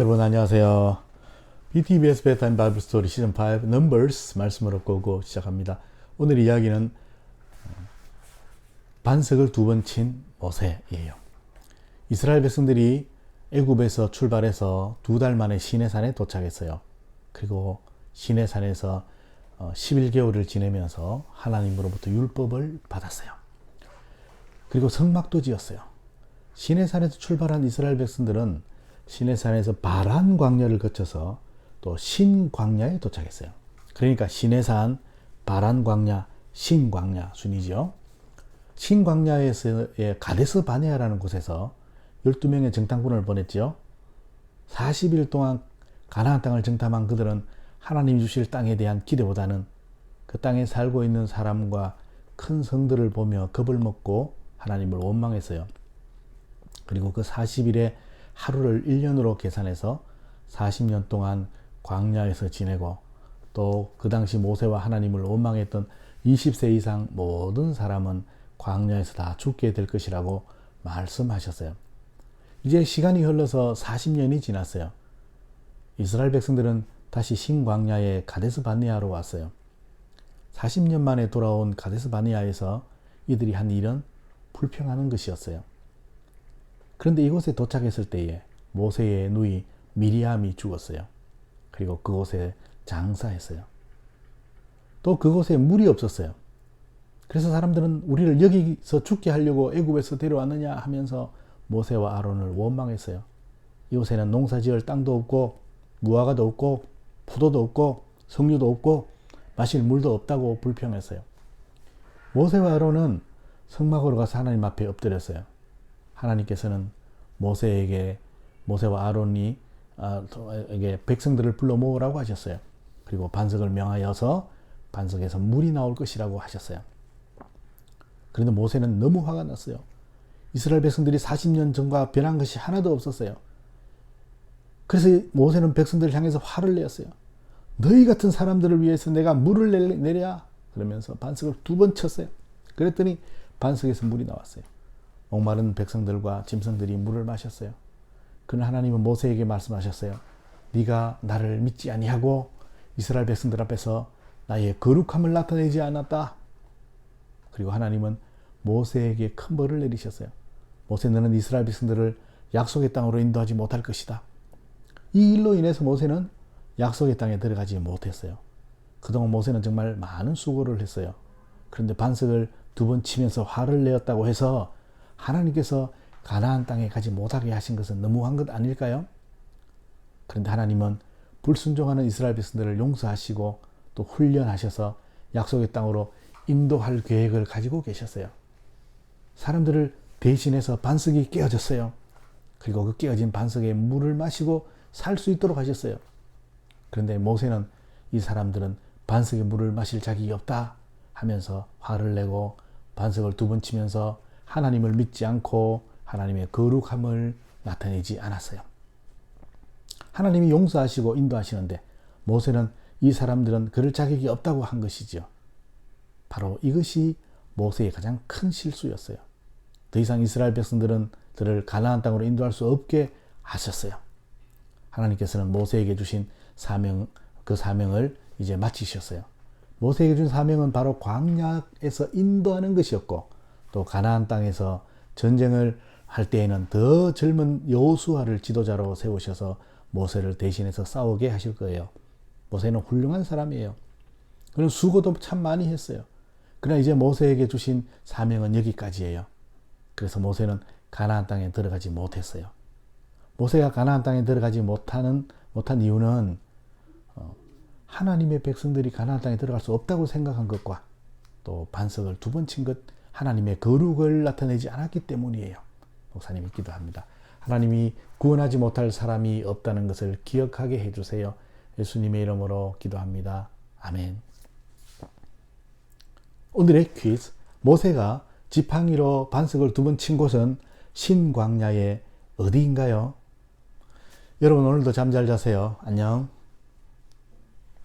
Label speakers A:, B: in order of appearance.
A: 여러분 안녕하세요. BTBS 베타임 바이블 스토리 시즌 5 넘버스 말씀으로 보고 시작합니다. 오늘 이야기는 반석을 두 번 친 모세예요. 이스라엘 백성들이 애굽에서 출발해서 2달 만에 시내산에 도착했어요. 그리고 시내산에서 11개월을 지내면서 하나님으로부터 율법을 받았어요. 그리고 성막도 지었어요. 시내산에서 출발한 이스라엘 백성들은 시내산에서 바란 광야를 거쳐서 또 신광야에 도착했어요. 그러니까 시내산, 바란 광야, 신광야 순이죠. 신광야에서의 가데스 바네아라는 곳에서 12명의 정탐꾼을 보냈죠. 40일 동안 가나안 땅을 정탐한 그들은 하나님이 주실 땅에 대한 기대보다는 그 땅에 살고 있는 사람과 큰 성들을 보며 겁을 먹고 하나님을 원망했어요. 그리고 그 40일의 하루를 1년으로 계산해서 40년 동안 광야에서 지내고 또 그 당시 모세와 하나님을 원망했던 20세 이상 모든 사람은 광야에서 다 죽게 될 것이라고 말씀하셨어요. 이제 시간이 흘러서 40년이 지났어요. 이스라엘 백성들은 다시 신광야의 가데스 바네아로 왔어요. 40년 만에 돌아온 가데스 바네아에서 이들이 한 일은 불평하는 것이었어요. 그런데 이곳에 도착했을 때에 모세의 누이 미리암이 죽었어요. 그리고 그곳에 장사했어요. 또 그곳에 물이 없었어요. 그래서 사람들은 우리를 여기서 죽게 하려고 애굽에서 데려왔느냐 하면서 모세와 아론을 원망했어요. 이곳에는 농사지을 땅도 없고 무화과도 없고 포도도 없고 석류도 없고 마실 물도 없다고 불평했어요. 모세와 아론은 성막으로 가서 하나님 앞에 엎드렸어요. 하나님께서는 모세와 아론이 백성들을 불러 모으라고 하셨어요. 그리고 반석을 명하여서 반석에서 물이 나올 것이라고 하셨어요. 그런데 모세는 너무 화가 났어요. 이스라엘 백성들이 40년 전과 변한 것이 하나도 없었어요. 그래서 모세는 백성들을 향해서 화를 내었어요. 너희 같은 사람들을 위해서 내가 물을 내랴? 그러면서 반석을 2번 쳤어요. 그랬더니 반석에서 물이 나왔어요. 목마른 백성들과 짐승들이 물을 마셨어요. 그러나 하나님은 모세에게 말씀하셨어요. 네가 나를 믿지 아니하고 이스라엘 백성들 앞에서 나의 거룩함을 나타내지 않았다. 그리고 하나님은 모세에게 큰 벌을 내리셨어요. 모세, 너는 이스라엘 백성들을 약속의 땅으로 인도하지 못할 것이다. 이 일로 인해서 모세는 약속의 땅에 들어가지 못했어요. 그동안 모세는 정말 많은 수고를 했어요. 그런데 반석을 2번 치면서 화를 내었다고 해서 하나님께서 가나안 땅에 가지 못하게 하신 것은 너무한 것 아닐까요? 그런데 하나님은 불순종하는 이스라엘 백성들을 용서하시고 또 훈련하셔서 약속의 땅으로 인도할 계획을 가지고 계셨어요. 사람들을 대신해서 반석이 깨어졌어요. 그리고 그 깨어진 반석에 물을 마시고 살 수 있도록 하셨어요. 그런데 모세는 이 사람들은 반석에 물을 마실 자격이 없다 하면서 화를 내고 반석을 2번 치면서 하나님을 믿지 않고 하나님의 거룩함을 나타내지 않았어요. 하나님이 용서하시고 인도하시는데 모세는 이 사람들은 그럴 자격이 없다고 한 것이죠. 바로 이것이 모세의 가장 큰 실수였어요. 더 이상 이스라엘 백성들은 그를 가나안 땅으로 인도할 수 없게 하셨어요. 하나님께서는 모세에게 주신 그 사명을 이제 마치셨어요. 모세에게 준 사명은 바로 광야에서 인도하는 것이었고 또 가나안 땅에서 전쟁을 할 때에는 더 젊은 여호수아를 지도자로 세우셔서 모세를 대신해서 싸우게 하실 거예요. 모세는 훌륭한 사람이에요. 그런 수고도 참 많이 했어요. 그러나 이제 모세에게 주신 사명은 여기까지예요. 그래서 모세는 가나안 땅에 들어가지 못했어요. 모세가 가나안 땅에 들어가지 못한 이유는 하나님의 백성들이 가나안 땅에 들어갈 수 없다고 생각한 것과 또 반석을 2번 친 것, 하나님의 거룩을 나타내지 않았기 때문이에요. 목사님이 기도합니다. 하나님이 구원하지 못할 사람이 없다는 것을 기억하게 해주세요. 예수님의 이름으로 기도합니다. 아멘. 오늘의 퀴즈. 모세가 지팡이로 반석을 2번 친 곳은 신광야의 어디인가요? 여러분 오늘도 잠 잘 자세요. 안녕.